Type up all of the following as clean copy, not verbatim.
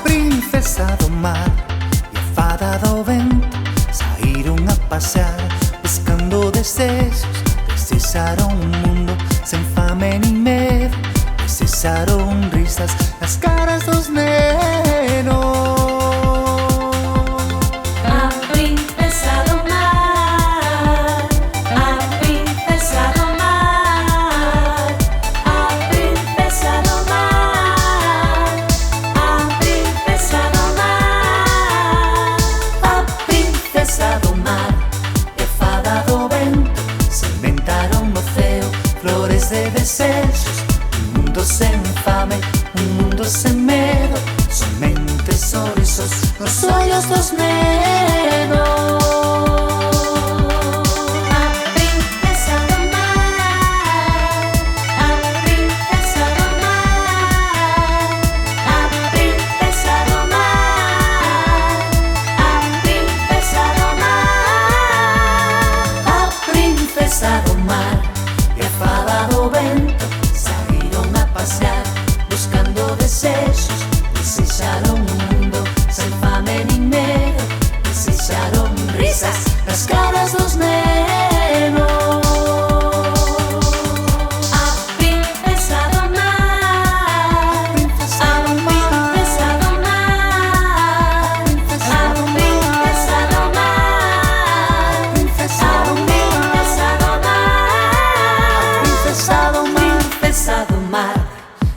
princesa do mar e a fada do vento saíram a passear, pescando desejos. Desejaram um mundo sem fame nem medo, desejaram risas nas caras dos nenos. A princesa do mar, a princesa do mar, a princesa do mar, a princesa do mar, A princesa do mar e a fada do vento sementaram no céu flores de desejos. Um mundo sem fame, um mundo sem medo, somente sorrisos nos olhos dos nenos. a princesa do mar, a princesa do mar, a princesa do mar, a princesa do mar. A princesa do mar e a fada do vento saíram a passear, buscando desejos. Desejaram um mundo sem fame nem medo, desejaram risas nas caras dos nenos. A princesa do mar, a princesa do mar, a princesa do mar, a princesa do mar, Princesa do mar, princesa do mar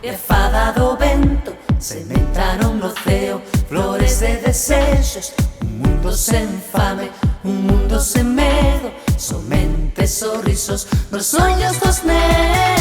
e a fada do vento sementaram no céu flores de desejos. Um mundo sem fame, um mundo sem medo, somente sorrisos nos olhos dos nenos.